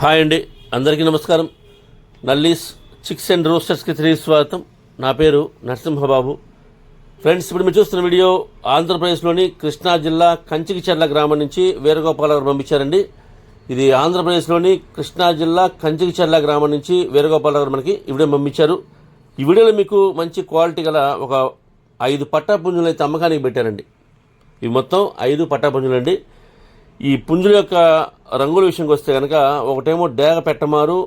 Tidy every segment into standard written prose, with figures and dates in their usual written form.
Hi అండి, అందరికీ నమస్కారం. నల్లీస్ చిక్స్ అండ్ రోస్టర్స్కి తిరిగి స్వాగతం. నా పేరు నరసింహబాబు. ఫ్రెండ్స్, ఇప్పుడు మీరు చూస్తున్న వీడియో ఆంధ్రప్రదేశ్లోని కృష్ణా జిల్లా కంచికిచెర్ల గ్రామం నుంచి వేణుగోపాల్ గారు పంపించారండి. ఇది ఆంధ్రప్రదేశ్లోని కృష్ణా జిల్లా కంచికిచెర్ల గ్రామం నుంచి వేణుగోపాల్ గారు మనకి ఈ వీడియో పంపించారు. ఈ వీడియోలో మీకు మంచి క్వాలిటీ గల ఒక 5 పట్టా పుంజులు అయితే అమ్మకానికి పెట్టారండి. ఇవి మొత్తం 5 పట్టా పుంజులండి. ఈ పుంజుల యొక్క రంగుల విషయంకి వస్తే కనుక ఒకటేమో డేగ పెట్టమారు,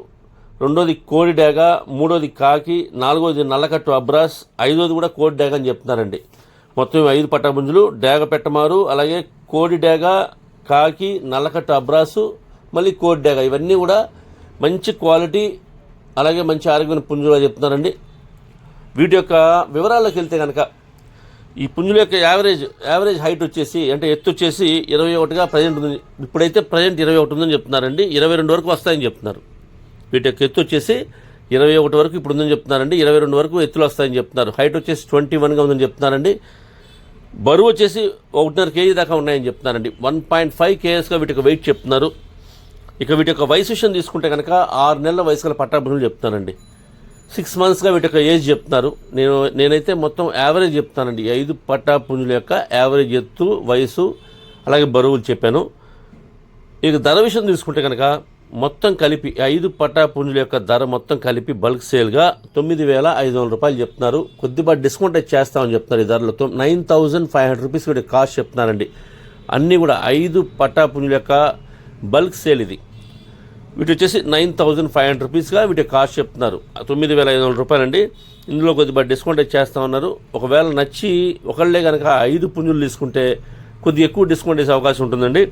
రెండోది కోడి డేగ, మూడోది కాకి, నాలుగోది నల్లకట్టు అబ్రాస్, ఐదోది కూడా కోడి డేగ అని చెప్తున్నారండి. మొత్తం 5 పట్టా పుంజులు, డేగ పెట్టమారు, అలాగే కోడి డేగ, కాకి, నల్లకట్టు అబ్రాసు, మళ్ళీ కోడి డేగ, ఇవన్నీ కూడా మంచి క్వాలిటీ అలాగే మంచి ఆరోగ్యమైన పుంజులు చెప్తున్నారండి. వీటి యొక్క వివరాల్లోకి వెళ్తే కనుక ఈ పుంజుల యొక్క యావరేజ్ హైట్ వచ్చేసి అంటే ఎత్తు వచ్చేసి 21గా ప్రజెంట్ ఉంది. ఇప్పుడైతే ప్రజెంట్ 21 ఉందని చెప్తున్నారండి. 22 వరకు వస్తాయని చెప్తున్నారు. వీటి యొక్క ఎత్తు వచ్చేసి 21 వరకు ఇప్పుడు ఉందని చెప్తున్నారండి. 22 వరకు ఎత్తులు వస్తాయని చెప్తున్నారు. హైట్ వచ్చేసి 21గా ఉందని చెప్తున్నారండి. బరువు వచ్చేసి 1.5 kg దాకా ఉన్నాయని చెప్తున్నారండి. 1.5 kgsగా వీటి యొక్క వెయిట్ చెప్తున్నారు. ఇక వీటి యొక్క వయసు విషయం తీసుకుంటే కనుక 6 నెలల వయసు గల పట్టా పుంజులు చెప్తున్నానండి. 6 monthsగా వీటి యొక్క ఏజ్ చెప్తున్నారు. నేనైతే మొత్తం యావరేజ్ చెప్తానండి. 5 పట్టా పుంజుల యొక్క యావరేజ్ ఎత్తు, వయసు అలాగే బరువులు చెప్పాను. ఇక ధర విషయం తీసుకుంటే కనుక మొత్తం కలిపి 5 పట్టా పుంజుల యొక్క ధర మొత్తం కలిపి బల్క్ సేల్గా 9,500 రూపాయలు చెప్తున్నారు. కొద్దిపాటి డిస్కౌంట్ అయితే చేస్తామని చెప్తున్నారు. ఈ ధరలో 9,500 రూపీస్ వీటి కాస్ట్ చెప్తున్నారండి. అన్నీ కూడా 5 పట్టా పుంజుల యొక్క బల్క్ సేల్ ఇది. వీటి వచ్చేసి 9,500 రూపీస్గా వీటి కాస్ట్ చెప్తున్నారు. 9,500 రూపాయలండి. ఇందులో కొద్దిగా డిస్కౌంట్ చేస్తూ ఉన్నారు. ఒకవేళ నచ్చి ఒకళ్ళే కనుక 5 పుంజులు తీసుకుంటే కొద్దిగా ఎక్కువ డిస్కౌంట్ వేసే అవకాశం ఉంటుందండి.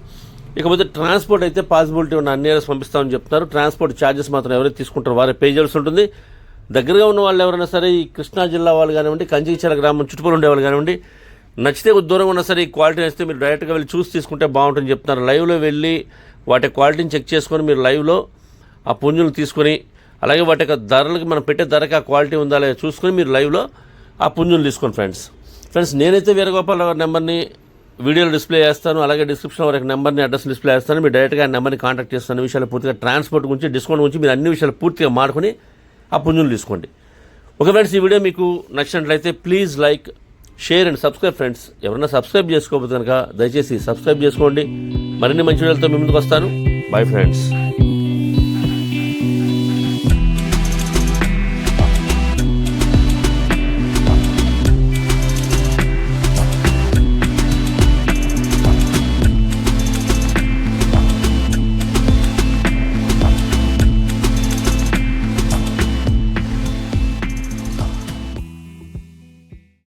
ఇకపోతే ట్రాన్స్పోర్ట్ అయితే పాసిబిలిటీ ఉన్న అన్ని ఏరియాస్ పంపిస్తామని చెప్తున్నారు. ట్రాన్స్పోర్ట్ ఛార్జెస్ మాత్రం ఎవరైతే తీసుకుంటారో వారే పే చేయాల్సి ఉంటుంది. దగ్గరగా ఉన్న వాళ్ళు ఎవరైనా సరే ఈ కృష్ణా జిల్లా వాళ్ళు కానివ్వండి, కంచికిచెర్ల గ్రామం చుట్టుపక్కల ఉండేవాళ్ళు కానివ్వండి, నచ్చితే దూరంగా ఉన్నా సరే ఈ క్వాలిటీ నచ్చితే మీరు డైరెక్ట్గా వెళ్ళి చూసి తీసుకుంటే బాగుంటుందని చెప్తున్నారు. లైవ్లో వెళ్ళి వాటి క్వాలిటీని చెక్ చేసుకొని మీరు లైవ్లో ఆ పుంజులు తీసుకొని అలాగే వాటి యొక్క ధరలకి మనం పెట్టే ధరకి ఆ క్వాలిటీ ఉందా లేదా చూసుకొని మీరు లైవ్లో ఆ పుంజులు తీసుకోండి. ఫ్రెండ్స్ నేనైతే వేణుగోపాల్ గారి నెంబర్ని వీడియోలో డిస్ప్లే చేస్తాను. అలాగే డిస్క్రిప్షన్లో వారి నెంబర్ని అడ్రస్ డిస్ప్లే చేస్తాను. మీరు డైరెక్ట్గా ఆ నెంబర్ని కాంటాక్ట్ చేస్తాను. విషయాలు పూర్తిగా ట్రాన్స్పోర్ట్ గురించి, డిస్కౌంట్ గురించి మీరు అన్ని విషయాలు పూర్తిగా మాడుకొని ఆ పుంజులు తీసుకోండి. ఓకే ఫ్రెండ్స్, ఈ వీడియో మీకు నచ్చినట్లయితే please like, share and subscribe. Friends ఎవరైనా సబ్స్క్రైబ్ చేసుకోకపోతే కనుక దయచేసి సబ్స్క్రైబ్ చేసుకోండి. మరిన్ని మంచి వీడియోలతో మీ ముందుకు వస్తాను. Bye friends.